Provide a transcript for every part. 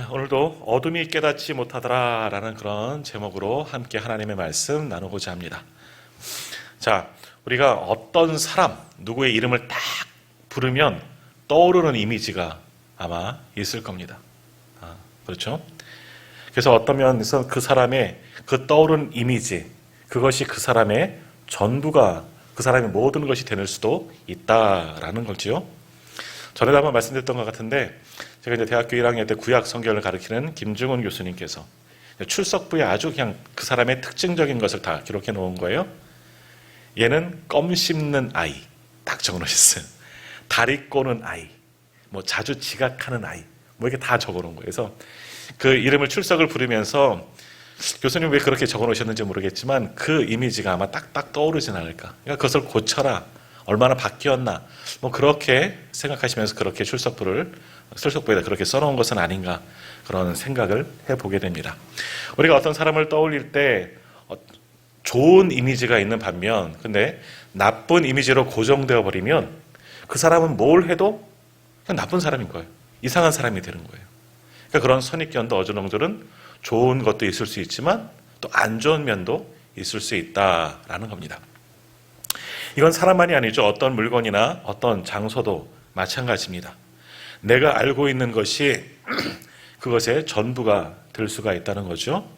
오늘도 어둠이 깨닫지 못하더라 라는 그런 제목으로 함께 하나님의 말씀 나누고자 합니다. 자, 우리가 어떤 사람, 누구의 이름을 딱 부르면 떠오르는 이미지가 아마 있을 겁니다. 그렇죠? 그래서 어떤 면에서 그 사람의 그 떠오르는 이미지, 그것이 그 사람의 전부가, 그 사람의 모든 것이 되는 수도 있다라는 거지요. 전에도 한번 말씀드렸던 것 같은데, 제가 이제 대학교 1학년 때 구약 성경을 가르치는 김중훈 교수님께서 출석부에 아주 그냥 그 사람의 특징적인 것을 다 기록해 놓은 거예요. 얘는 껌 씹는 아이, 딱 적어 놓으셨어요. 다리 꼬는 아이, 뭐 자주 지각하는 아이, 뭐 이렇게 다 적어 놓은 거예요. 그래서 그 이름을 출석을 부르면서 교수님 왜 그렇게 적어 놓으셨는지 모르겠지만 그 이미지가 아마 딱딱 떠오르진 않을까. 그러니까 그것을 고쳐라. 얼마나 바뀌었나. 뭐 그렇게 생각하시면서 그렇게 출석부에다 그렇게 써놓은 것은 아닌가. 그런 생각을 해보게 됩니다. 우리가 어떤 사람을 떠올릴 때 좋은 이미지가 있는 반면, 근데 나쁜 이미지로 고정되어 버리면 그 사람은 뭘 해도 그냥 나쁜 사람인 거예요. 이상한 사람이 되는 거예요. 그러니까 그런 선입견도 어주렁절은 좋은 것도 있을 수 있지만 또 안 좋은 면도 있을 수 있다라는 겁니다. 이건 사람만이 아니죠. 어떤 물건이나 어떤 장소도 마찬가지입니다. 내가 알고 있는 것이 그것의 전부가 될 수가 있다는 거죠.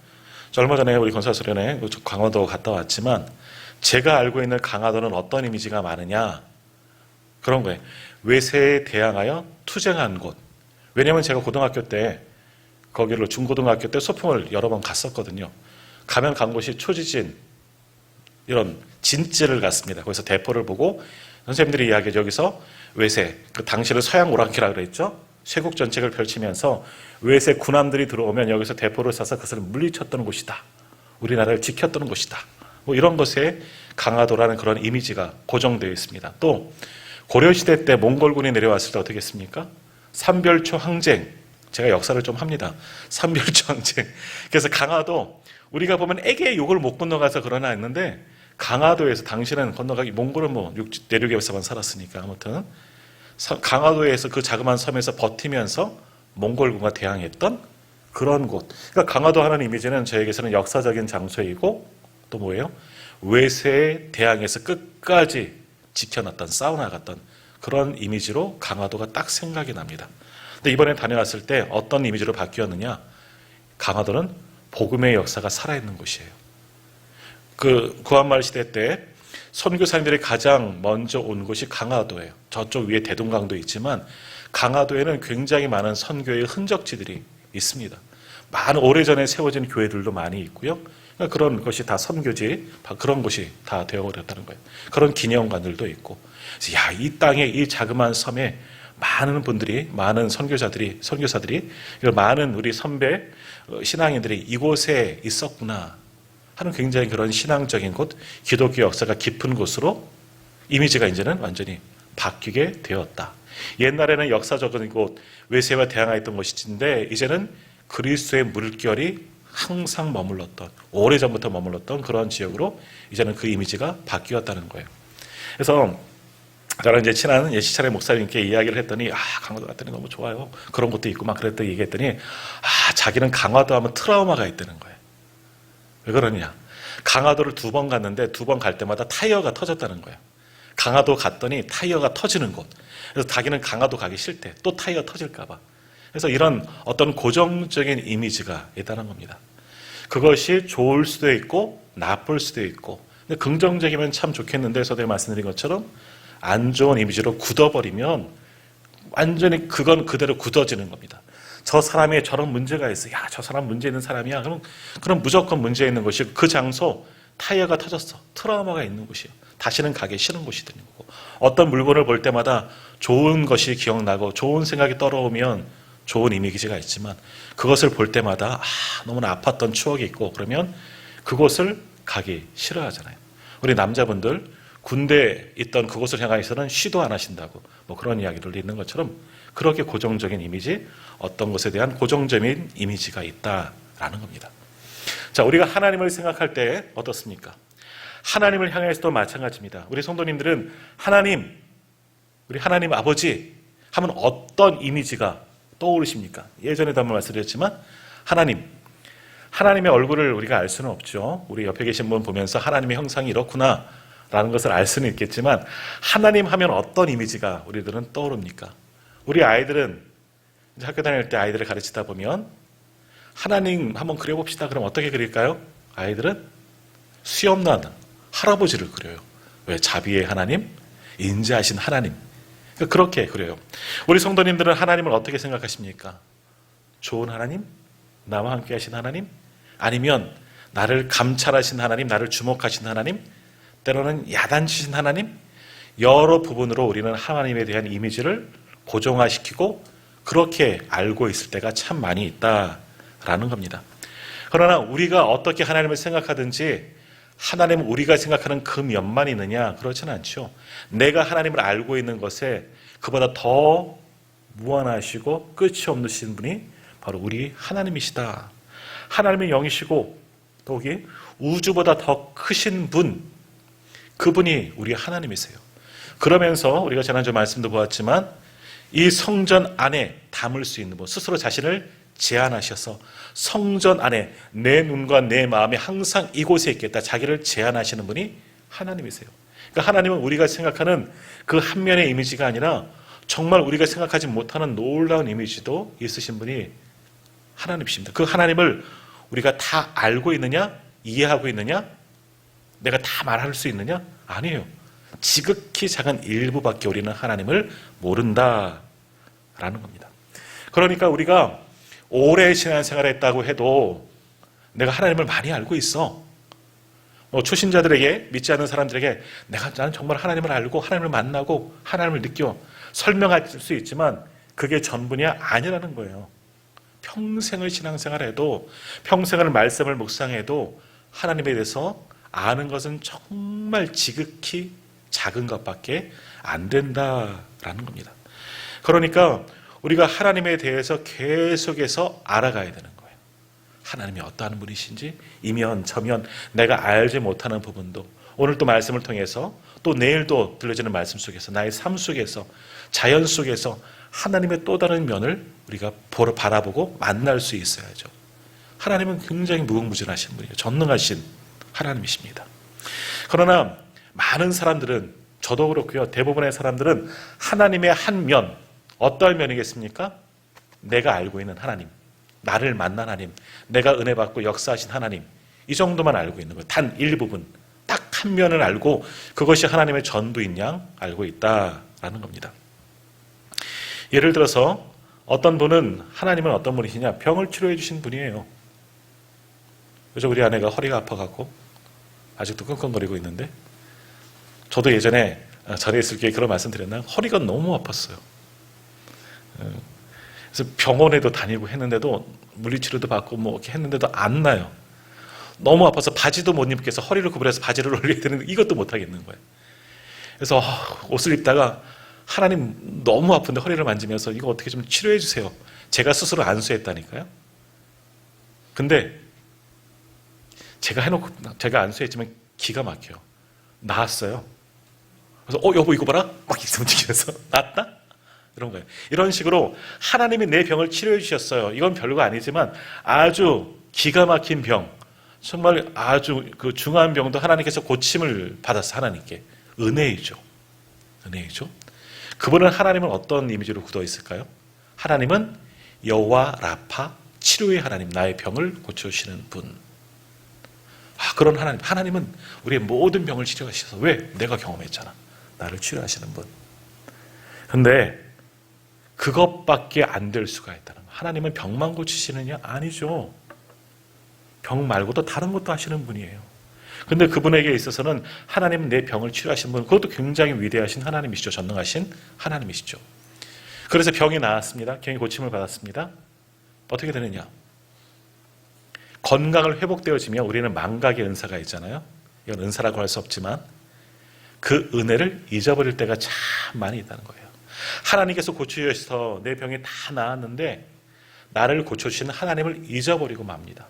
저 얼마 전에 우리 건설소련에 강화도 갔다 왔지만 제가 알고 있는 강화도는 어떤 이미지가 많으냐? 그런 거예요. 외세에 대항하여 투쟁한 곳. 왜냐하면 제가 고등학교 때 거기로 중고등학교 때 소풍을 여러 번 갔었거든요. 가면 간 곳이 초지진 이런 진지를 갔습니다. 거기서 대포를 보고 선생님들이 이야기하죠. 여기서 외세, 그 당시를 서양 오랑캐라고 그랬죠. 쇄국 전책을 펼치면서 외세 군함들이 들어오면 여기서 대포를 쏴서 그것을 물리쳤던 곳이다. 우리나라를 지켰던 곳이다. 뭐 이런 것에 강화도라는 그런 이미지가 고정되어 있습니다. 또 고려시대 때 몽골군이 내려왔을 때 어떻게 했습니까? 삼별초 항쟁. 제가 역사를 좀 합니다. 삼별초 항쟁. 그래서 강화도 우리가 보면 애게 욕을 못 건너가서 그러나 했는데 강화도에서 당시는 건너가기 몽골은 뭐 내륙에서만 살았으니까 아무튼 강화도에서 그 자그마한 섬에서 버티면서 몽골군과 대항했던 그런 곳. 그러니까 강화도 하는 이미지는 저에게서는 역사적인 장소이고 또 뭐예요? 외세에 대항해서 끝까지 지켜놨던 싸워나갔던 그런 이미지로 강화도가 딱 생각이 납니다. 근데 이번에 다녀왔을 때 어떤 이미지로 바뀌었느냐? 강화도는 복음의 역사가 살아있는 곳이에요. 그 구한말 시대 때 선교사님들이 가장 먼저 온 곳이 강화도예요. 저쪽 위에 대동강도 있지만 강화도에는 굉장히 많은 선교의 흔적지들이 있습니다. 많은 오래전에 세워진 교회들도 많이 있고요. 그런 것이 다 선교지, 그런 곳이 다 되어버렸다는 거예요. 그런 기념관들도 있고. 야, 이 땅에 이 자그마한 섬에 많은 분들이, 많은 선교사들이, 많은 우리 선배 신앙인들이 이곳에 있었구나 하는 굉장히 그런 신앙적인 곳, 기독교 역사가 깊은 곳으로 이미지가 이제는 완전히 바뀌게 되었다. 옛날에는 역사적인 곳, 외세와 대항하였던 곳인데 이제는 그리스도의 물결이 항상 머물렀던, 오래전부터 머물렀던 그런 지역으로 이제는 그 이미지가 바뀌었다는 거예요. 그래서 저는 이제 친한 시찰의 목사님께 이야기를 했더니 강화도 갔더니 너무 좋아요. 그런 것도 있고 막 그랬더니 얘기했더니 자기는 강화도 하면 트라우마가 있다는 거예요. 왜 그러냐? 강화도를 2번 갔는데 2번 갈 때마다 타이어가 터졌다는 거예요. 강화도 갔더니 타이어가 터지는 곳. 그래서 자기는 강화도 가기 싫대. 또 타이어 터질까 봐. 그래서 이런 어떤 고정적인 이미지가 있다는 겁니다. 그것이 좋을 수도 있고 나쁠 수도 있고, 근데 긍정적이면 참 좋겠는데 서두에 말씀드린 것처럼 안 좋은 이미지로 굳어버리면 완전히 그건 그대로 굳어지는 겁니다. 저 사람이 저런 문제가 있어. 야, 저 사람 문제 있는 사람이야. 그럼 무조건 문제 있는 곳이고 그 장소 타이어가 터졌어. 트라우마가 있는 곳이에요. 다시는 가기 싫은 곳이 되는 거고. 어떤 물건을 볼 때마다 좋은 것이 기억나고 좋은 생각이 떠오르면 좋은 이미지가 있지만 그것을 볼 때마다 너무나 아팠던 추억이 있고 그러면 그곳을 가기 싫어하잖아요. 우리 남자분들 군대에 있던 그곳을 향해서는 시도 안 하신다고 뭐 그런 이야기를 있는 것처럼 그렇게 고정적인 이미지, 어떤 것에 대한 고정적인 이미지가 있다라는 겁니다. 자, 우리가 하나님을 생각할 때 어떻습니까? 하나님을 향해서도 마찬가지입니다. 우리 성도님들은 하나님, 우리 하나님 아버지 하면 어떤 이미지가 떠오르십니까? 예전에도 한번 말씀드렸지만 하나님의 얼굴을 우리가 알 수는 없죠. 우리 옆에 계신 분 보면서 하나님의 형상이 이렇구나 라는 것을 알 수는 있겠지만 하나님 하면 어떤 이미지가 우리들은 떠오릅니까? 우리 아이들은 이제 학교 다닐 때 아이들을 가르치다 보면 하나님 한번 그려봅시다. 그럼 어떻게 그릴까요? 아이들은 수염난 할아버지를 그려요. 왜? 자비의 하나님, 인자하신 하나님. 그렇게 그려요. 우리 성도님들은 하나님을 어떻게 생각하십니까? 좋은 하나님? 나와 함께 하신 하나님? 아니면 나를 감찰하신 하나님, 나를 주목하신 하나님? 때로는 야단치신 하나님? 여러 부분으로 우리는 하나님에 대한 이미지를 고정화시키고 그렇게 알고 있을 때가 참 많이 있다라는 겁니다. 그러나 우리가 어떻게 하나님을 생각하든지 하나님은 우리가 생각하는 그 면만 있느냐? 그렇지는 않죠. 내가 하나님을 알고 있는 것에 그보다 더 무한하시고 끝이 없으신 분이 바로 우리 하나님이시다. 하나님의 영이시고 더욱이 우주보다 더 크신 분, 그분이 우리 하나님이세요. 그러면서 우리가 지난주 말씀도 보았지만 이 성전 안에 담을 수 있는 분, 스스로 자신을 제한하셔서 성전 안에 내 눈과 내 마음이 항상 이곳에 있겠다. 자기를 제한하시는 분이 하나님이세요. 그러니까 하나님은 우리가 생각하는 그 한 면의 이미지가 아니라 정말 우리가 생각하지 못하는 놀라운 이미지도 있으신 분이 하나님이십니다. 그 하나님을 우리가 다 알고 있느냐? 이해하고 있느냐? 내가 다 말할 수 있느냐? 아니에요. 지극히 작은 일부밖에 우리는 하나님을 모른다라는 겁니다. 그러니까 우리가 오래 신앙생활을 했다고 해도 내가 하나님을 많이 알고 있어. 초신자들에게, 믿지 않는 사람들에게 나는 정말 하나님을 알고 하나님을 만나고 하나님을 느껴 설명할 수 있지만 그게 전부냐? 아니라는 거예요. 평생을 신앙생활해도 평생을 말씀을 묵상해도 하나님에 대해서 아는 것은 정말 지극히 작은 것밖에 안 된다라는 겁니다. 그러니까 우리가 하나님에 대해서 계속해서 알아가야 되는 거예요. 하나님이 어떠한 분이신지 이면 저면 내가 알지 못하는 부분도 오늘 또 말씀을 통해서 또 내일도 들려지는 말씀 속에서 나의 삶 속에서 자연 속에서 하나님의 또 다른 면을 우리가 바라보고 만날 수 있어야죠. 하나님은 굉장히 무궁무진하신 분이에요. 전능하신 하나님이십니다. 그러나 많은 사람들은, 저도 그렇고요, 대부분의 사람들은 하나님의 한 면, 어떠한 면이겠습니까? 내가 알고 있는 하나님, 나를 만난 하나님, 내가 은혜 받고 역사하신 하나님, 이 정도만 알고 있는 거예요. 단 일부분, 딱 한 면을 알고 그것이 하나님의 전부인 양 알고 있다라는 겁니다. 예를 들어서 어떤 분은, 하나님은 어떤 분이시냐? 병을 치료해 주신 분이에요. 그래서 우리 아내가 허리가 아파갖고 아직도 끙끙거리고 있는데, 저도 예전에 전에 있을 때 그런 말씀 드렸나요? 허리가 너무 아팠어요. 그래서 병원에도 다니고 했는데도 물리치료도 받고 뭐 이렇게 했는데도 안 나요. 너무 아파서 바지도 못 입겠어. 허리를 구부려서 바지를 올려야 되는데 이것도 못 하겠는 거예요. 그래서 옷을 입다가 하나님 너무 아픈데 허리를 만지면서 이거 어떻게 좀 치료해 주세요. 제가 스스로 안수했다니까요. 근데 제가 안수했지만 기가 막혀요. 나았어요. 그래서 여보 이거 봐라 막 움직이면서 낫다? 이런 거예요. 이런 식으로 하나님이 내 병을 치료해 주셨어요. 이건 별거 아니지만 아주 기가 막힌 병, 정말 아주 그 중한 병도 하나님께서 고침을 받았어. 하나님께 은혜이죠. 은혜이죠. 그분은 하나님은 어떤 이미지로 굳어 있을까요? 하나님은 여호와 라파, 치료의 하나님, 나의 병을 고쳐주시는 분. 그런 하나님은 우리의 모든 병을 치료하셔서, 왜? 내가 경험했잖아. 나를 치료하시는 분. 근데 그것밖에 안 될 수가 있다는 거예요. 하나님은 병만 고치시느냐? 아니죠. 병 말고도 다른 것도 하시는 분이에요. 근데 그분에게 있어서는 하나님은 내 병을 치료하신 분, 그것도 굉장히 위대하신 하나님이시죠. 전능하신 하나님이시죠. 그래서 병이 나았습니다. 병이 고침을 받았습니다. 어떻게 되느냐? 건강을 회복되어지면 우리는 망각의 은사가 있잖아요. 이건 은사라고 할 수 없지만 그 은혜를 잊어버릴 때가 참 많이 있다는 거예요. 하나님께서 고쳐주셔서 내 병이 다 나았는데 나를 고쳐주시는 하나님을 잊어버리고 맙니다.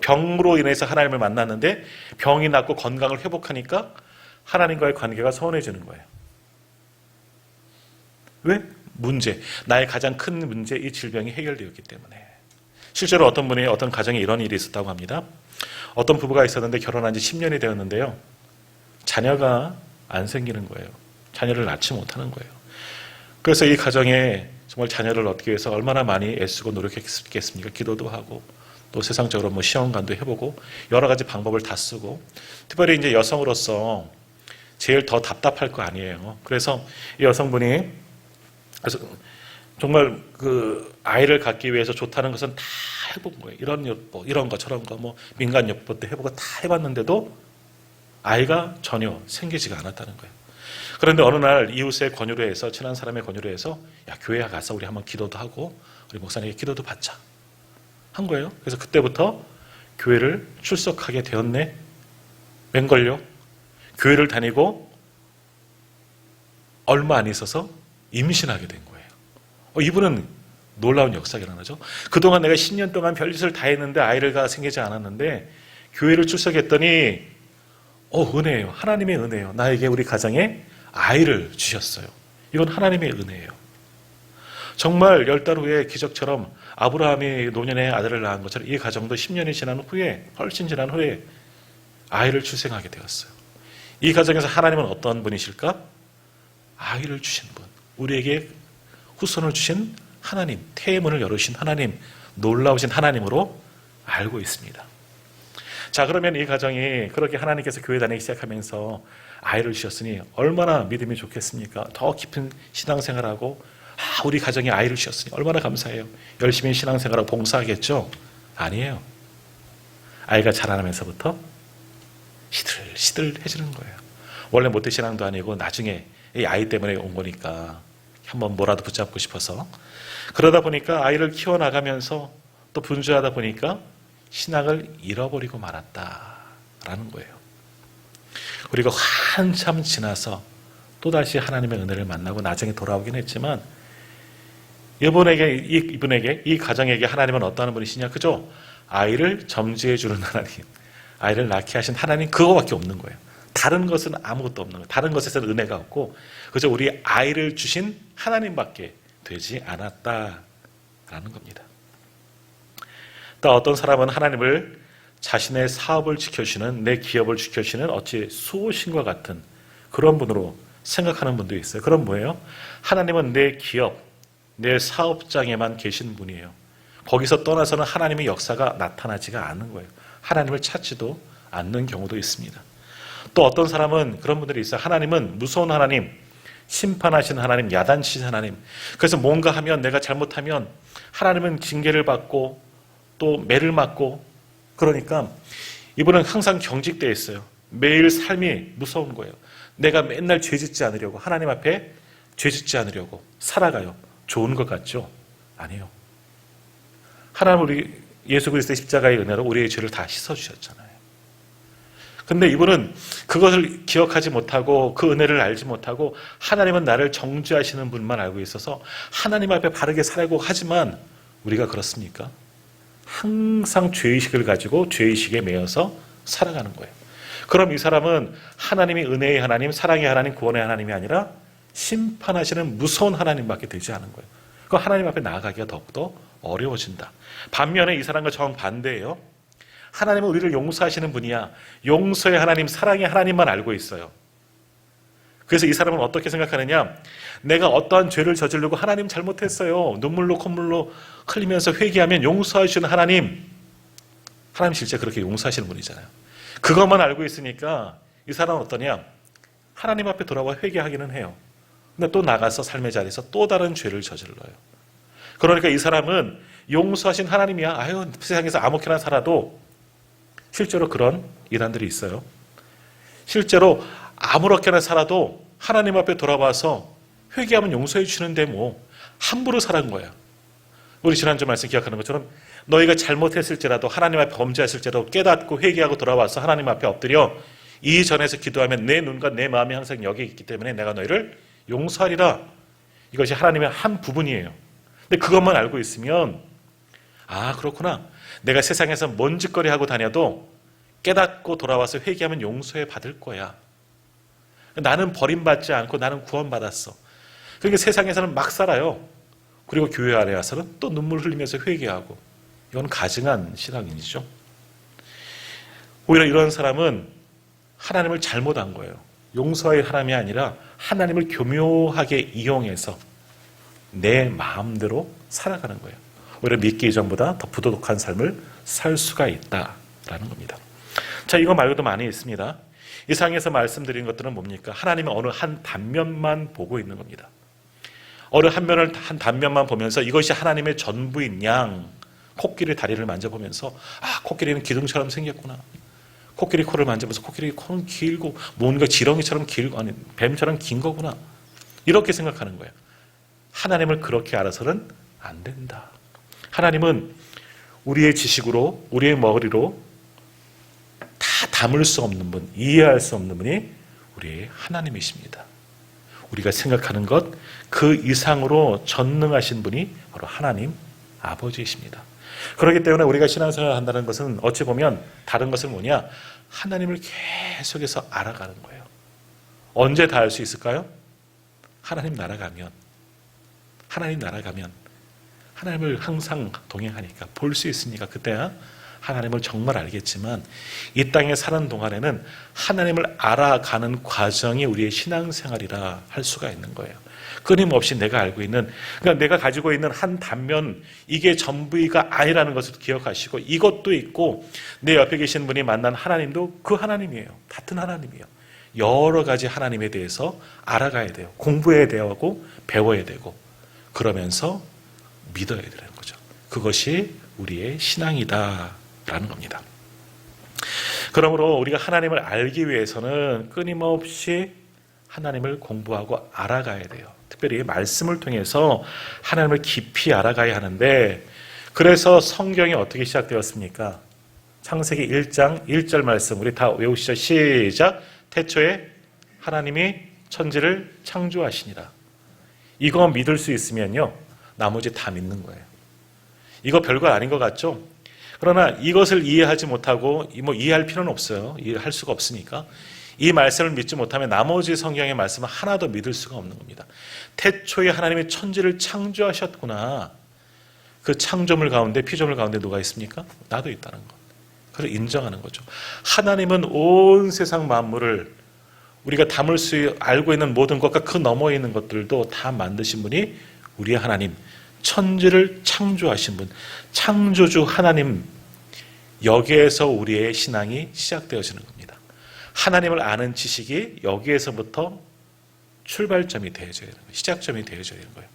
병으로 인해서 하나님을 만났는데 병이 낫고 건강을 회복하니까 하나님과의 관계가 서운해지는 거예요. 왜? 문제, 나의 가장 큰 문제, 이 질병이 해결되었기 때문에. 실제로 어떤 분이 어떤 가정에 이런 일이 있었다고 합니다. 어떤 부부가 있었는데 결혼한 지 10년이 되었는데요. 자녀가 안 생기는 거예요. 자녀를 낳지 못하는 거예요. 그래서 이 가정에 정말 자녀를 얻기 위해서 얼마나 많이 애쓰고 노력했겠습니까? 기도도 하고 또 세상적으로 뭐 시험관도 해보고 여러 가지 방법을 다 쓰고, 특별히 이제 여성으로서 제일 더 답답할 거 아니에요. 그래서 이 여성분이 그래서 정말 그 아이를 갖기 위해서 좋다는 것은 다 해본 거예요. 이런 요법, 이런 거 저런 거 뭐 민간 요법도 해보고 다 해봤는데도 아이가 전혀 생기지가 않았다는 거예요. 그런데 어느 날 이웃의 권유를 해서, 친한 사람의 권유를 해서, 야, 교회에 가서 우리 한번 기도도 하고 우리 목사님에게 기도도 받자 한 거예요. 그래서 그때부터 교회를 출석하게 되었네. 웬걸요? 교회를 다니고 얼마 안 있어서 임신하게 된 거예요. 이분은 놀라운 역사가 일어나죠. 그동안 내가 10년 동안 별짓을 다 했는데 아이가 생기지 않았는데 교회를 출석했더니 은혜예요. 하나님의 은혜예요. 나에게, 우리 가정에 아이를 주셨어요. 이건 하나님의 은혜예요. 정말 10달 후에 기적처럼 아브라함이 노년에 아들을 낳은 것처럼 이 가정도 10년이 지난 후에, 훨씬 지난 후에 아이를 출생하게 되었어요. 이 가정에서 하나님은 어떤 분이실까? 아이를 주신 분, 우리에게 후손을 주신 하나님, 태의 문을 열으신 하나님, 놀라우신 하나님으로 알고 있습니다. 자, 그러면 이 가정이 그렇게 하나님께서 교회 다니기 시작하면서 아이를 주셨으니 얼마나 믿음이 좋겠습니까? 더 깊은 신앙생활하고, 우리 가정에 아이를 주셨으니 얼마나 감사해요. 열심히 신앙생활하고 봉사하겠죠? 아니에요. 아이가 자라나면서부터 시들시들해지는 거예요. 원래 모태신앙도 아니고 나중에 이 아이 때문에 온 거니까 한번 뭐라도 붙잡고 싶어서, 그러다 보니까 아이를 키워나가면서 또 분주하다 보니까 신앙을 잃어버리고 말았다라는 거예요. 그리고 한참 지나서 또다시 하나님의 은혜를 만나고 나중에 돌아오긴 했지만, 이분에게, 이 가정에게 하나님은 어떠한 분이시냐? 그죠? 아이를 점지해 주는 하나님, 아이를 낳게 하신 하나님, 그거밖에 없는 거예요. 다른 것은 아무것도 없는 거예요. 다른 것에서는 은혜가 없고 그저 우리 아이를 주신 하나님밖에 되지 않았다라는 겁니다. 또 어떤 사람은 하나님을 자신의 사업을 지켜주시는, 내 기업을 지켜주시는 어찌 수호신과 같은 그런 분으로 생각하는 분도 있어요. 그럼 뭐예요? 하나님은 내 기업, 내 사업장에만 계신 분이에요. 거기서 떠나서는 하나님의 역사가 나타나지가 않는 거예요. 하나님을 찾지도 않는 경우도 있습니다. 또 어떤 사람은 그런 분들이 있어요. 하나님은 무서운 하나님, 심판하시는 하나님, 야단치신 하나님. 그래서 뭔가 하면, 내가 잘못하면 하나님은 징계를 받고 또 매를 맞고, 그러니까 이분은 항상 경직되어 있어요. 매일 삶이 무서운 거예요. 내가 맨날 죄짓지 않으려고, 하나님 앞에 죄짓지 않으려고 살아가요. 좋은 것 같죠? 아니요. 하나님, 우리 예수 그리스도의 십자가의 은혜로 우리의 죄를 다 씻어주셨잖아요. 근데 이분은 그것을 기억하지 못하고 그 은혜를 알지 못하고 하나님은 나를 정죄하시는 분만 알고 있어서 하나님 앞에 바르게 살고, 하지만 우리가 그렇습니까? 항상 죄의식을 가지고 죄의식에 매여서 살아가는 거예요. 그럼 이 사람은 하나님이 은혜의 하나님, 사랑의 하나님, 구원의 하나님이 아니라 심판하시는 무서운 하나님밖에 되지 않은 거예요. 그 하나님 앞에 나아가기가 더욱더 어려워진다. 반면에 이 사람과 정반대예요. 하나님은 우리를 용서하시는 분이야. 용서의 하나님, 사랑의 하나님만 알고 있어요. 그래서 이 사람은 어떻게 생각하느냐? 내가 어떠한 죄를 저지르고 하나님 잘못했어요, 눈물로 콧물로 흘리면서 회개하면 용서하시는 하나님, 하나님 실제 그렇게 용서하시는 분이잖아요. 그것만 알고 있으니까 이 사람은 어떠냐? 하나님 앞에 돌아와 회개하기는 해요. 근데 또 나가서 삶의 자리에서 또 다른 죄를 저질러요. 그러니까 이 사람은 용서하신 하나님이야, 아유, 세상에서 아무렇게나 살아도, 실제로 그런 이단들이 있어요. 실제로 아무렇게나 살아도 하나님 앞에 돌아와서 회개하면 용서해 주시는데 뭐 함부로 살은 거야. 우리 지난주 말씀 기억하는 것처럼 너희가 잘못했을지라도, 하나님 앞에 범죄했을지라도 깨닫고 회개하고 돌아와서 하나님 앞에 엎드려 이전에서 기도하면 내 눈과 내 마음이 항상 여기 있기 때문에 내가 너희를 용서하리라. 이것이 하나님의 한 부분이에요. 근데 그것만 알고 있으면, 아, 그렇구나, 내가 세상에서 뭔 짓거리 하고 다녀도 깨닫고 돌아와서 회개하면 용서해 받을 거야. 나는 버림받지 않고 나는 구원받았어. 그러니까 세상에서는 막 살아요. 그리고 교회 안에 와서는 또 눈물 흘리면서 회개하고. 이건 가증한 신앙인이죠. 오히려 이런 사람은 하나님을 잘못한 거예요. 용서의 하나님이 아니라 하나님을 교묘하게 이용해서 내 마음대로 살아가는 거예요. 오히려 믿기 이전보다 더 부도덕한 삶을 살 수가 있다라는 겁니다. 자, 이거 말고도 많이 있습니다. 이 상에서 말씀드린 것들은 뭡니까? 하나님은 어느 한 단면만 보고 있는 겁니다. 어느 한 단면만 보면서 이것이 하나님의 전부인 양, 코끼리 다리를 만져보면서 코끼리는 기둥처럼 생겼구나. 코끼리 코를 만져보면서 코끼리 코는 길고 뭔가 지렁이처럼 길고 아니 뱀처럼 긴 거구나. 이렇게 생각하는 거예요. 하나님을 그렇게 알아서는 안 된다. 하나님은 우리의 지식으로 우리의 머리로 다 담을 수 없는 분, 이해할 수 없는 분이 우리의 하나님이십니다. 우리가 생각하는 것 그 이상으로 전능하신 분이 바로 하나님 아버지이십니다. 그렇기 때문에 우리가 신앙생활을 한다는 것은 어찌 보면 다른 것은 뭐냐? 하나님을 계속해서 알아가는 거예요. 언제 다 알 수 있을까요? 하나님 나라 가면 하나님을 항상 동행하니까 볼 수 있으니까 그때야 하나님을 정말 알겠지만 이 땅에 사는 동안에는 하나님을 알아가는 과정이 우리의 신앙생활이라 할 수가 있는 거예요. 끊임없이 내가 알고 있는, 그러니까 내가 가지고 있는 한 단면, 이게 전부가 아니라는 것을 기억하시고 이것도 있고 내 옆에 계신 분이 만난 하나님도 그 하나님이에요. 같은 하나님이에요. 여러 가지 하나님에 대해서 알아가야 돼요. 공부해야 되고 배워야 되고 그러면서 믿어야 되는 거죠. 그것이 우리의 신앙이다라는 겁니다. 그러므로 우리가 하나님을 알기 위해서는 끊임없이 하나님을 공부하고 알아가야 돼요. 특별히 말씀을 통해서 하나님을 깊이 알아가야 하는데 그래서 성경이 어떻게 시작되었습니까? 창세기 1장 1절 말씀 우리 다 외우시죠. 시작. 태초에 하나님이 천지를 창조하시니라. 이거 믿을 수 있으면요. 나머지 다 믿는 거예요. 이거 별거 아닌 것 같죠? 그러나 이것을 이해하지 못하고 이해할 필요는 없어요. 이해할 수가 없으니까. 이 말씀을 믿지 못하면 나머지 성경의 말씀은 하나도 믿을 수가 없는 겁니다. 태초에 하나님이 천지를 창조하셨구나. 그 창조물 가운데 피조물 가운데 누가 있습니까? 나도 있다는 것. 그걸 인정하는 거죠. 하나님은 온 세상 만물을 우리가 담을 수 알고 있는 모든 것과 그 너머에 있는 것들도 다 만드신 분이 우리의 하나님, 천지를 창조하신 분, 창조주 하나님, 여기에서 우리의 신앙이 시작되어지는 겁니다. 하나님을 아는 지식이 여기에서부터 출발점이 되어져야 되는 거예요. 시작점이 되어져야 되는 거예요.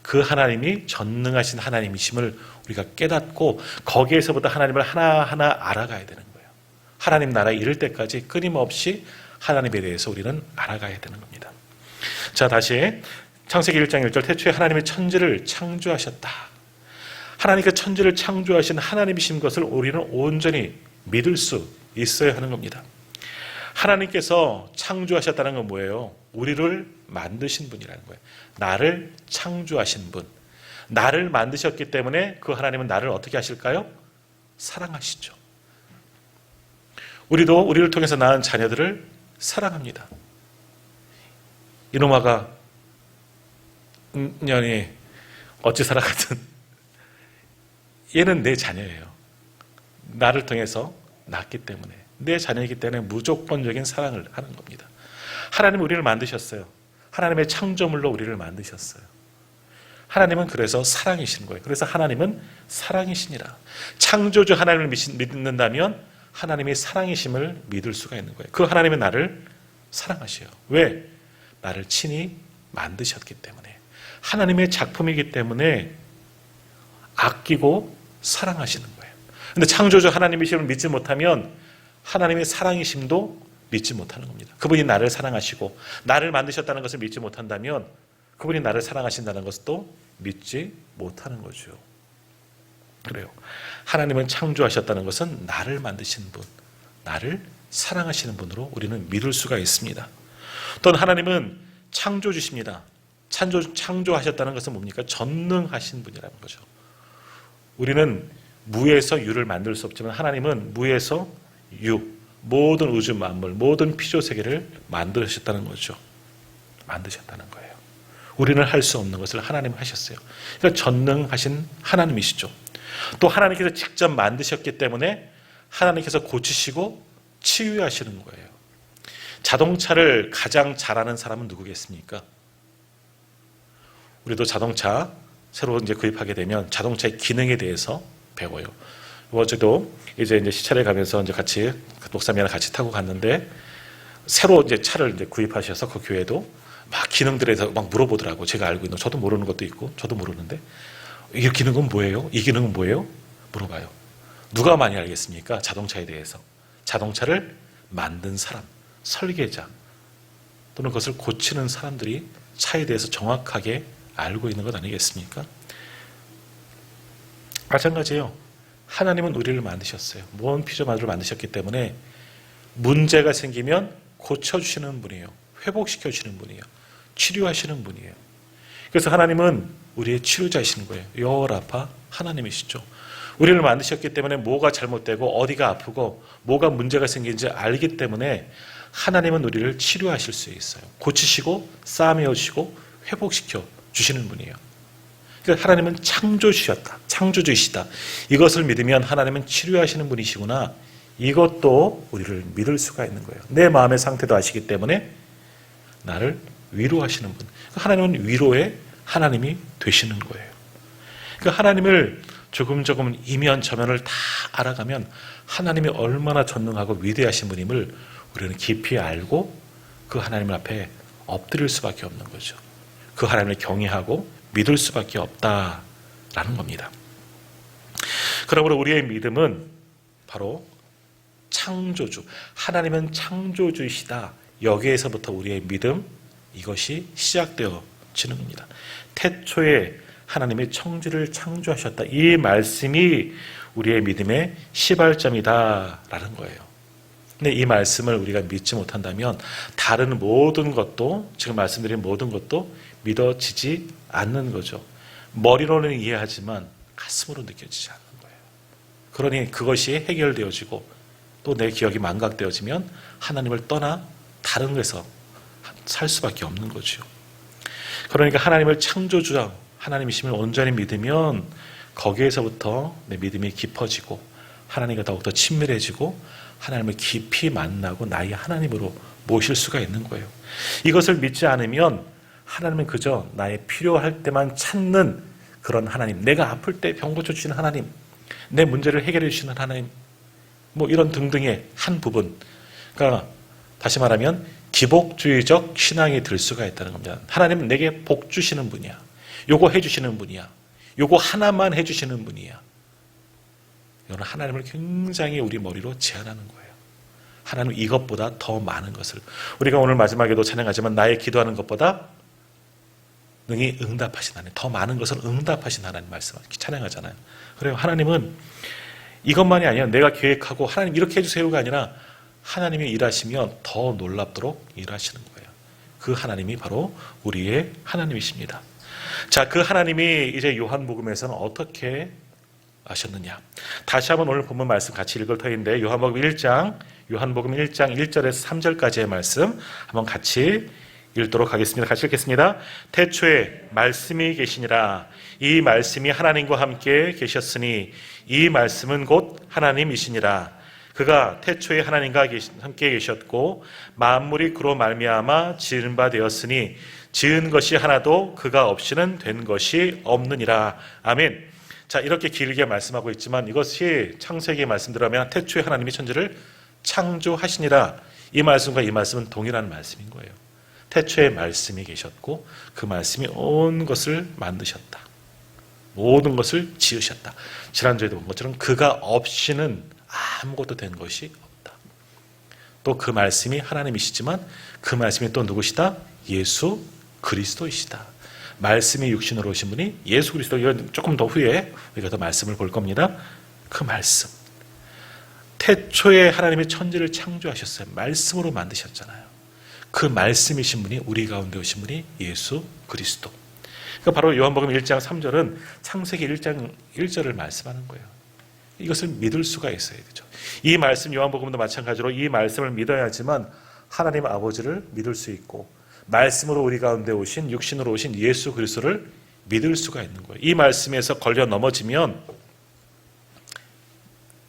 그 하나님이 전능하신 하나님이심을 우리가 깨닫고 거기에서부터 하나님을 하나하나 알아가야 되는 거예요. 하나님 나라에 이를 때까지 끊임없이 하나님에 대해서 우리는 알아가야 되는 겁니다. 자, 다시 창세기 1장 1절 태초에 하나님이 천지를 창조하셨다. 하나님께 천지를 창조하신 하나님이신 것을 우리는 온전히 믿을 수 있어야 하는 겁니다. 하나님께서 창조하셨다는 건 뭐예요? 우리를 만드신 분이라는 거예요. 나를 창조하신 분. 나를 만드셨기 때문에 그 하나님은 나를 어떻게 하실까요? 사랑하시죠. 우리도 우리를 통해서 낳은 자녀들을 사랑합니다. 이놈아가 년이 어찌 살아가든 얘는 내 자녀예요. 나를 통해서 낳기 때문에 내 자녀이기 때문에 무조건적인 사랑을 하는 겁니다. 하나님은 우리를 만드셨어요. 하나님의 창조물로 우리를 만드셨어요. 하나님은 그래서 사랑이신 거예요. 그래서 하나님은 사랑이시니라. 창조주 하나님을 믿는다면 하나님의 사랑이심을 믿을 수가 있는 거예요. 그 하나님은 나를 사랑하셔요. 왜? 나를 친히 만드셨기 때문에. 하나님의 작품이기 때문에 아끼고 사랑하시는 거예요. 그런데 창조주 하나님이심을 믿지 못하면 하나님의 사랑이심도 믿지 못하는 겁니다. 그분이 나를 사랑하시고 나를 만드셨다는 것을 믿지 못한다면 그분이 나를 사랑하신다는 것도 믿지 못하는 거죠. 그래요. 하나님은 창조하셨다는 것은 나를 만드신 분, 나를 사랑하시는 분으로 우리는 믿을 수가 있습니다. 또는 하나님은 창조주십니다. 창조하셨다는 것은 뭡니까? 전능하신 분이라는 거죠. 우리는 무에서 유를 만들 수 없지만 하나님은 무에서 유, 모든 우주 만물, 모든 피조 세계를 만드셨다는 거죠. 만드셨다는 거예요. 우리는 할 수 없는 것을 하나님은 하셨어요. 그러니까 전능하신 하나님이시죠. 또 하나님께서 직접 만드셨기 때문에 하나님께서 고치시고 치유하시는 거예요. 자동차를 가장 잘하는 사람은 누구겠습니까? 우리도 자동차 새로 이제 구입하게 되면 자동차의 기능에 대해서 배워요. 어제도 이제 시차를 가면서 이제 같이 목사님이랑 같이 타고 갔는데 새로 이제 차를 이제 구입하셔서 그 교회도 막 기능들에 대해서 막 물어보더라고. 제가 알고 있는 저도 모르는 것도 있고 저도 모르는데 이 기능은 뭐예요? 이 기능은 뭐예요? 물어봐요. 누가 많이 알겠습니까? 자동차에 대해서. 자동차를 만든 사람, 설계자 또는 그것을 고치는 사람들이 차에 대해서 정확하게 알고 있는 것 아니겠습니까? 마찬가지예요. 하나님은 우리를 만드셨어요. 모든 피조물을 만드셨기 때문에 문제가 생기면 고쳐주시는 분이에요. 회복시켜주시는 분이에요. 치료하시는 분이에요. 그래서 하나님은 우리의 치료자이시는 거예요. 여호라파 하나님이시죠. 우리를 만드셨기 때문에 뭐가 잘못되고 어디가 아프고 뭐가 문제가 생긴지 알기 때문에 하나님은 우리를 치료하실 수 있어요. 고치시고 싸매어 주시고 회복시켜 주시는 분이에요. 그러니까 하나님은 창조주이시다. 이것을 믿으면 하나님은 치료하시는 분이시구나. 이것도 우리를 믿을 수가 있는 거예요. 내 마음의 상태도 아시기 때문에 나를 위로하시는 분. 하나님은 위로의 하나님이 되시는 거예요. 그러니까 하나님을 조금 이면저면을 다 알아가면 하나님이 얼마나 전능하고 위대하신 분임을 우리는 깊이 알고 그 하나님 앞에 엎드릴 수밖에 없는 거죠. 그 하나님을 경외하고 믿을 수밖에 없다라는 겁니다. 그러므로 우리의 믿음은 바로 창조주, 하나님은 창조주이시다. 여기에서부터 우리의 믿음, 이것이 시작되어지는 겁니다. 태초에 하나님이 천지를 창조하셨다. 이 말씀이 우리의 믿음의 시발점이다라는 거예요. 근데 이 말씀을 우리가 믿지 못한다면 다른 모든 것도, 지금 말씀드린 모든 것도 믿어지지 않는 거죠. 머리로는 이해하지만 가슴으로 느껴지지 않는 거예요. 그러니 그것이 해결되어지고 또 내 기억이 망각되어지면 하나님을 떠나 다른 데서 살 수밖에 없는 거죠. 그러니까 하나님을 창조주자 하나님이심을 온전히 믿으면 거기에서부터 내 믿음이 깊어지고 하나님과 더욱더 친밀해지고 하나님을 깊이 만나고 나의 하나님으로 모실 수가 있는 거예요. 이것을 믿지 않으면 하나님은 그저 나의 필요할 때만 찾는 그런 하나님, 내가 아플 때 병 고쳐주시는 하나님, 내 문제를 해결해 주시는 하나님, 뭐 이런 등등의 한 부분. 그러니까 다시 말하면 기복주의적 신앙이 들 수가 있다는 겁니다. 하나님은 내게 복 주시는 분이야. 요거 해주시는 분이야. 요거 하나만 해주시는 분이야. 이건 하나님을 굉장히 우리 머리로 제한하는 거예요. 하나님 이것보다 더 많은 것을. 우리가 오늘 마지막에도 찬양하지만 나의 기도하는 것보다 능히 응답하신 하나님, 더 많은 것을 응답하신 하나님 말씀을 찬양하잖아요. 그래요. 하나님은 이것만이 아니라 내가 계획하고 하나님 이렇게 해주세요가 아니라 하나님이 일하시면 더 놀랍도록 일하시는 거예요. 그 하나님이 바로 우리의 하나님이십니다. 자, 그 하나님이 이제 요한복음에서는 어떻게 하셨느냐. 다시 한번 오늘 본문 말씀 같이 읽을 터인데 요한복음 1장 1절에서 3절까지의 말씀 한번 같이 읽도록 하겠습니다. 같이 읽겠습니다. 태초에 말씀이 계시니라. 이 말씀이 하나님과 함께 계셨으니 이 말씀은 곧 하나님이시니라. 그가 태초에 하나님과 함께 계셨고 만물이 그로 말미암아 지은 바 되었으니 지은 것이 하나도 그가 없이는 된 것이 없느니라. 아멘. 자, 이렇게 길게 말씀하고 있지만 이것이 창세기의 말씀대로면 태초에 하나님이 천지를 창조하시니라. 이 말씀과 이 말씀은 동일한 말씀인 거예요. 태초에 말씀이 계셨고 그 말씀이 온 것을 만드셨다. 모든 것을 지으셨다. 지난주에도 본 것처럼 그가 없이는 아무것도 된 것이 없다. 또 그 말씀이 하나님이시지만 그 말씀이 또 누구시다? 예수 그리스도이시다. 말씀이 육신으로 오신 분이 예수 그리스도. 이건 조금 더 후에 우리가 더 말씀을 볼 겁니다. 그 말씀. 태초에 하나님이 천지를 창조하셨어요. 말씀으로 만드셨잖아요. 그 말씀이신 분이 우리 가운데 오신 분이 예수 그리스도. 그러니까 바로 요한복음 1장 3절은 창세기 1장 1절을 말씀하는 거예요. 이것을 믿을 수가 있어야 되죠. 이 말씀 요한복음도 마찬가지로 이 말씀을 믿어야지만 하나님 아버지를 믿을 수 있고 말씀으로 우리 가운데 오신 육신으로 오신 예수 그리스도를 믿을 수가 있는 거예요. 이 말씀에서 걸려 넘어지면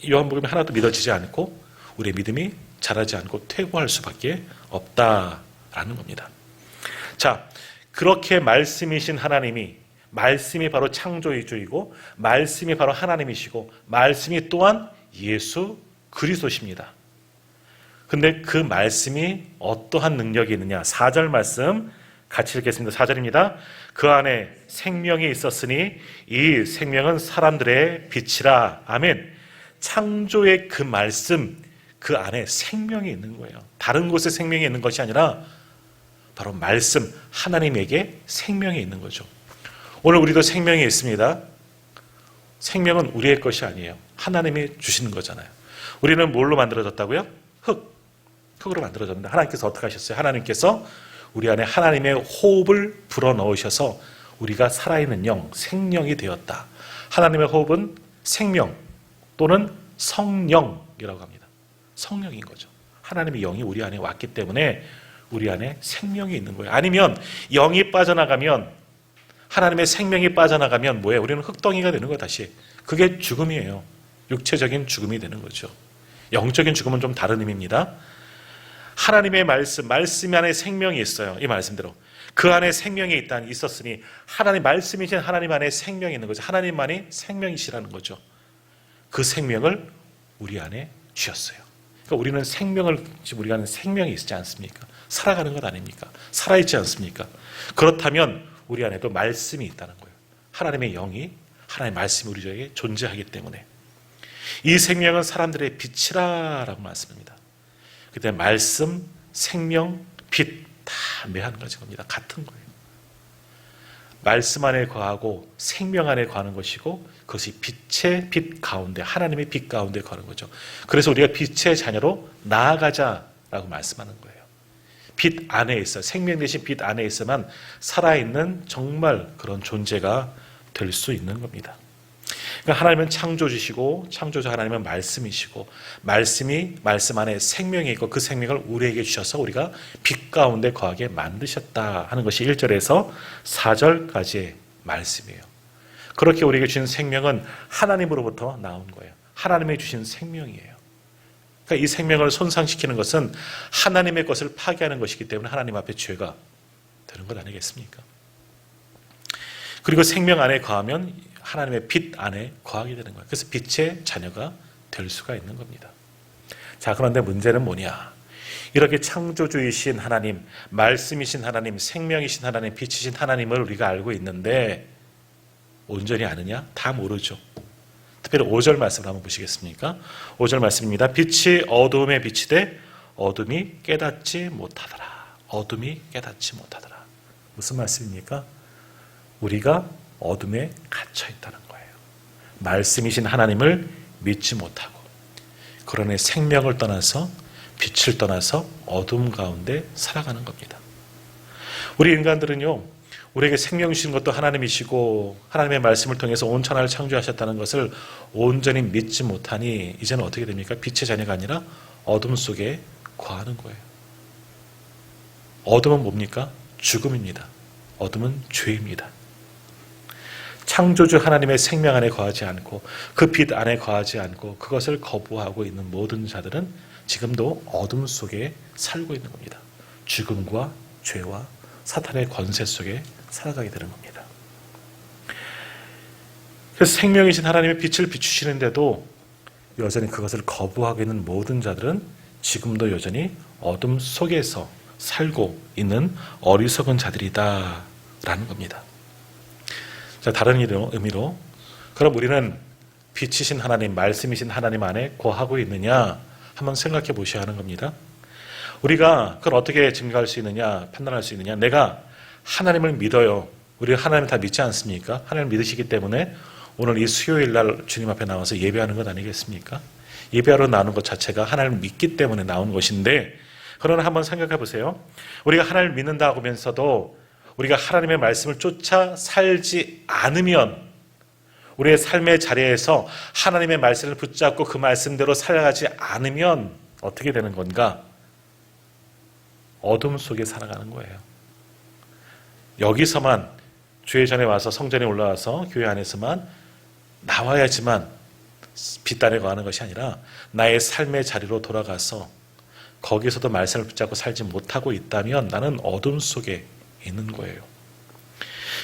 요한복음이 하나도 믿어지지 않고 우리의 믿음이 자라지 않고 퇴보할 수밖에 없다라는 겁니다. 자, 그렇게 말씀이신 하나님이, 말씀이 바로 창조주이고 말씀이 바로 하나님이시고 말씀이 또한 예수 그리스도십니다. 근데 그 말씀이 어떠한 능력이 있느냐? 4절 말씀 같이 읽겠습니다. 4절입니다. 그 안에 생명이 있었으니 이 생명은 사람들의 빛이라. 아멘. 창조의 그 말씀, 그 안에 생명이 있는 거예요. 다른 곳에 생명이 있는 것이 아니라 바로 말씀, 하나님에게 생명이 있는 거죠. 오늘 우리도 생명이 있습니다. 생명은 우리의 것이 아니에요. 하나님이 주시는 거잖아요. 우리는 뭘로 만들어졌다고요? 흙으로 만들어졌는데 하나님께서 어떻게 하셨어요? 하나님께서 우리 안에 하나님의 호흡을 불어넣으셔서 우리가 살아있는 영, 생명이 되었다. 하나님의 호흡은 생명 또는 성령이라고 합니다. 성령인 거죠. 하나님의 영이 우리 안에 왔기 때문에 우리 안에 생명이 있는 거예요. 아니면 영이 빠져나가면, 하나님의 생명이 빠져나가면 뭐예요? 우리는 흙덩이가 되는 거예요. 다시. 그게 죽음이에요. 육체적인 죽음이 되는 거죠. 영적인 죽음은 좀 다른 의미입니다. 하나님의 말씀 안에 생명이 있어요. 이 말씀대로. 그 안에 생명이 있었으니 하나님, 말씀이신 하나님 안에 생명이 있는 거죠. 하나님만이 생명이시라는 거죠. 그 생명을 우리 안에 주셨어요. 그러니까 우리는 생명을, 지금 우리 안에 생명이 있지 않습니까? 살아가는 것 아닙니까? 살아있지 않습니까? 그렇다면 우리 안에도 말씀이 있다는 거예요. 하나님의 영이, 하나님의 말씀이 우리에게 존재하기 때문에. 이 생명은 사람들의 빛이라라고 말씀합니다. 그때 말씀, 생명, 빛 다 매한 가지 겁니다. 같은 거예요. 말씀 안에 거하고 생명 안에 거하는 것이고 그것이 빛의 빛 가운데, 하나님의 빛 가운데 거하는 거죠. 그래서 우리가 빛의 자녀로 나아가자라고 말씀하는 거예요. 빛 안에 있어, 생명 대신 빛 안에 있어만 살아있는 정말 그런 존재가 될 수 있는 겁니다. 그러니까 하나님은 창조주시고 창조주 하나님은 말씀이시고 말씀이 말씀 안에 생명이 있고 그 생명을 우리에게 주셔서 우리가 빛 가운데 거하게 만드셨다 하는 것이 1절에서 4절까지의 말씀이에요. 그렇게 우리에게 주신 생명은 하나님으로부터 나온 거예요. 하나님이 주신 생명이에요. 그러니까 이 생명을 손상시키는 것은 하나님의 것을 파괴하는 것이기 때문에 하나님 앞에 죄가 되는 것 아니겠습니까? 그리고 생명 안에 거하면 하나님의 빛 안에 거하게 되는 거예요. 그래서 빛의 자녀가 될 수가 있는 겁니다. 자, 그런데 문제는 뭐냐? 이렇게 창조주이신 하나님, 말씀이신 하나님, 생명이신 하나님, 빛이신 하나님을 우리가 알고 있는데 온전히 아느냐? 다 모르죠. 특별히 5절 말씀을 한번 보시겠습니까? 5절 말씀입니다. 빛이 어두움에 비치되 어둠이 깨닫지 못하더라. 어둠이 깨닫지 못하더라. 무슨 말씀입니까? 우리가 어둠에 갇혀 있다는 거예요. 말씀이신 하나님을 믿지 못하고 그러니 생명을 떠나서 빛을 떠나서 어둠 가운데 살아가는 겁니다. 우리 인간들은요, 우리에게 생명 주신 것도 하나님이시고 하나님의 말씀을 통해서 온 천하를 창조하셨다는 것을 온전히 믿지 못하니 이제는 어떻게 됩니까? 빛의 자녀가 아니라 어둠 속에 거하는 거예요. 어둠은 뭡니까? 죽음입니다. 어둠은 죄입니다. 창조주 하나님의 생명 안에 거하지 않고 그 빛 안에 거하지 않고 그것을 거부하고 있는 모든 자들은 지금도 어둠 속에 살고 있는 겁니다. 죽음과 죄와 사탄의 권세 속에 살아가게 되는 겁니다. 그래서 생명이신 하나님의 빛을 비추시는데도 여전히 그것을 거부하고 있는 모든 자들은 지금도 여전히 어둠 속에서 살고 있는 어리석은 자들이다라는 겁니다. 자, 다른 의미로 그럼 우리는 빛이신 하나님, 말씀이신 하나님 안에 거하고 있느냐 한번 생각해 보셔야 하는 겁니다. 우리가 그걸 어떻게 증거할 수 있느냐, 판단할 수 있느냐. 내가 하나님을 믿어요. 우리 하나님 다 믿지 않습니까? 하나님을 믿으시기 때문에 오늘 이 수요일 날 주님 앞에 나와서 예배하는 것 아니겠습니까? 예배하러 나오는 것 자체가 하나님을 믿기 때문에 나오는 것인데, 그러나 한번 생각해 보세요. 우리가 하나님을 믿는다고 하면서도 우리가 하나님의 말씀을 쫓아 살지 않으면, 우리의 삶의 자리에서 하나님의 말씀을 붙잡고 그 말씀대로 살아가지 않으면 어떻게 되는 건가? 어둠 속에 살아가는 거예요. 여기서만 주의 전에 와서 성전에 올라와서 교회 안에서만 나와야지만 빛 아래 거하는 것이 아니라 나의 삶의 자리로 돌아가서 거기서도 말씀을 붙잡고 살지 못하고 있다면 나는 어둠 속에 있는 거예요.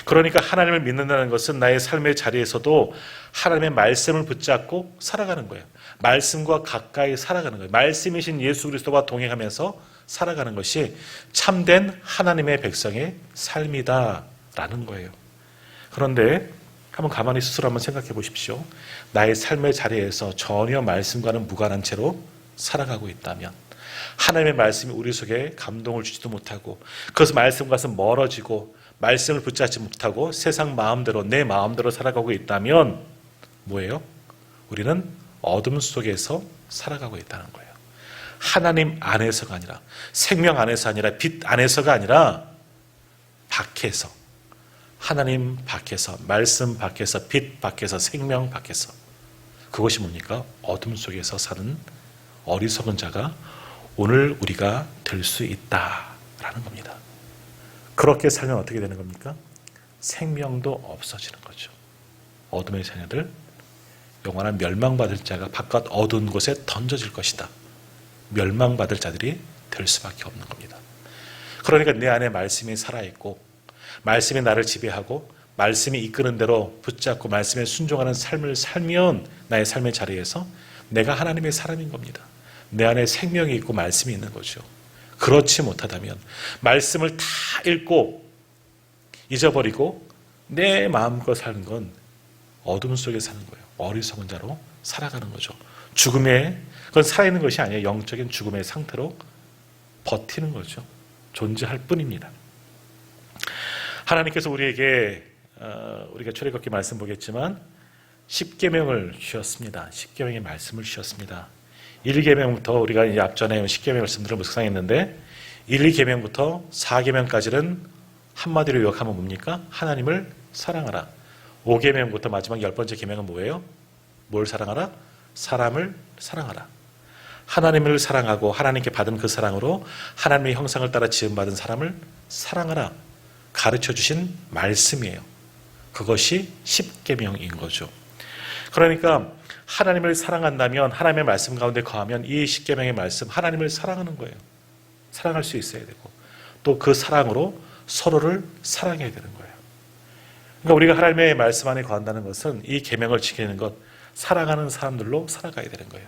그러니까 하나님을 믿는다는 것은 나의 삶의 자리에서도 하나님의 말씀을 붙잡고 살아가는 거예요. 말씀과 가까이 살아가는 거예요. 말씀이신 예수 그리스도와 동행하면서 살아가는 것이 참된 하나님의 백성의 삶이다라는 거예요. 그런데 한번 가만히 스스로 한번 생각해 보십시오. 나의 삶의 자리에서 전혀 말씀과는 무관한 채로 살아가고 있다면, 하나님의 말씀이 우리 속에 감동을 주지도 못하고, 그것은 말씀과는 멀어지고 말씀을 붙잡지 못하고 세상 마음대로 내 마음대로 살아가고 있다면 뭐예요? 우리는 어둠 속에서 살아가고 있다는 거예요. 하나님 안에서가 아니라, 생명 안에서 아니라, 빛 안에서가 아니라 밖에서, 하나님 밖에서, 말씀 밖에서, 빛 밖에서, 생명 밖에서. 그것이 뭡니까? 어둠 속에서 사는 어리석은 자가 오늘 우리가 될 수 있다라는 겁니다. 그렇게 살면 어떻게 되는 겁니까? 생명도 없어지는 거죠. 어둠의 자녀들, 영원한 멸망받을 자가 바깥 어두운 곳에 던져질 것이다. 멸망받을 자들이 될 수밖에 없는 겁니다. 그러니까 내 안에 말씀이 살아있고, 말씀이 나를 지배하고, 말씀이 이끄는 대로 붙잡고 말씀에 순종하는 삶을 살면 나의 삶의 자리에서 내가 하나님의 사람인 겁니다. 내 안에 생명이 있고 말씀이 있는 거죠. 그렇지 못하다면 말씀을 다 읽고 잊어버리고 내 마음껏 사는 건 어둠 속에 사는 거예요. 어리석은 자로 살아가는 거죠. 죽음에, 그건 살아있는 것이 아니에요. 영적인 죽음의 상태로 버티는 거죠. 존재할 뿐입니다. 하나님께서 우리에게 우리가 출애굽기 말씀 보겠지만 10계명을 주셨습니다. 10계명의 말씀을 주셨습니다. 1계명부터 우리가 이제 앞전에 10계명 말씀들을 묵상했는데 1, 2계명부터 4계명까지는 한마디로 요약하면 뭡니까? 하나님을 사랑하라. 5계명부터 마지막 10번째 계명은 뭐예요? 뭘 사랑하라? 사람을 사랑하라. 하나님을 사랑하고 하나님께 받은 그 사랑으로 하나님의 형상을 따라 지음받은 사람을 사랑하라. 가르쳐 주신 말씀이에요. 그것이 10계명인 거죠. 그러니까 하나님을 사랑한다면, 하나님의 말씀 가운데 거하면 이 10계명의 말씀, 하나님을 사랑하는 거예요. 사랑할 수 있어야 되고, 또 그 사랑으로 서로를 사랑해야 되는 거예요. 그러니까 우리가 하나님의 말씀 안에 거한다는 것은 이 계명을 지키는 것, 사랑하는 사람들로 살아가야 되는 거예요.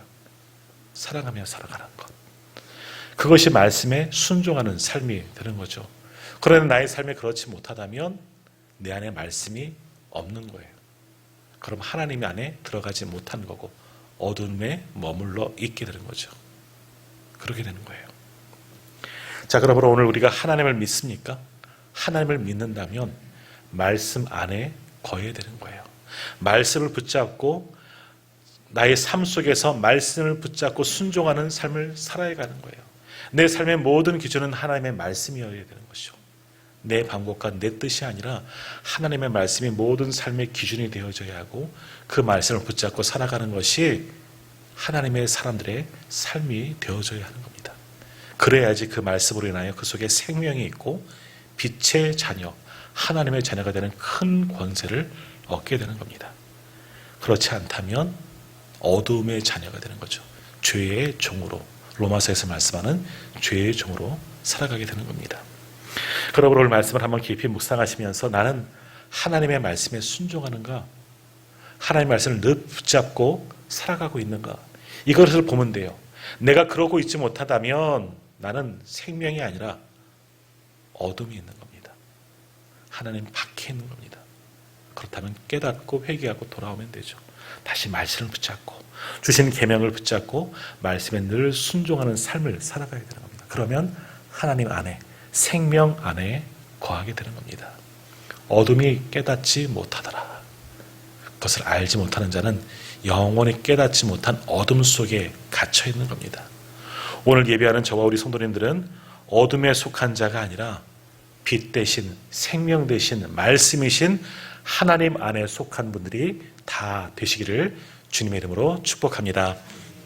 사랑하며 살아가는 것. 그것이 말씀에 순종하는 삶이 되는 거죠. 그러나 나의 삶에 그렇지 못하다면 내 안에 말씀이 없는 거예요. 그럼 하나님 안에 들어가지 못한 거고 어둠에 머물러 있게 되는 거죠. 그렇게 되는 거예요. 자, 그러므로 오늘 우리가 하나님을 믿습니까? 하나님을 믿는다면 말씀 안에 거해야 되는 거예요. 말씀을 붙잡고 나의 삶 속에서 말씀을 붙잡고 순종하는 삶을 살아야 가는 거예요. 내 삶의 모든 기준은 하나님의 말씀이어야 되는 것이죠. 내 방법과 내 뜻이 아니라 하나님의 말씀이 모든 삶의 기준이 되어져야 하고, 그 말씀을 붙잡고 살아가는 것이 하나님의 사람들의 삶이 되어져야 하는 겁니다. 그래야지 그 말씀으로 인하여 그 속에 생명이 있고 빛의 자녀, 하나님의 자녀가 되는 큰 권세를 얻게 되는 겁니다. 그렇지 않다면 어두움의 자녀가 되는 거죠. 죄의 종으로, 로마서에서 말씀하는 죄의 종으로 살아가게 되는 겁니다. 그러므로 오늘 말씀을 한번 깊이 묵상하시면서 나는 하나님의 말씀에 순종하는가, 하나님의 말씀을 늘 붙잡고 살아가고 있는가, 이것을 보면 돼요. 내가 그러고 있지 못하다면 나는 생명이 아니라 어둠이 있는 겁니다. 하나님 밖에 있는 겁니다. 그렇다면 깨닫고 회개하고 돌아오면 되죠. 다시 말씀을 붙잡고 주신 계명을 붙잡고 말씀에 늘 순종하는 삶을 살아가야 되는 겁니다. 그러면 하나님 안에, 생명 안에 거하게 되는 겁니다. 어둠이 깨닫지 못하더라. 그것을 알지 못하는 자는 영원히 깨닫지 못한 어둠 속에 갇혀 있는 겁니다. 오늘 예배하는 저와 우리 성도님들은 어둠에 속한 자가 아니라 빛 대신, 생명 대신, 말씀이신 하나님 안에 속한 분들이 다 되시기를 주님의 이름으로 축복합니다.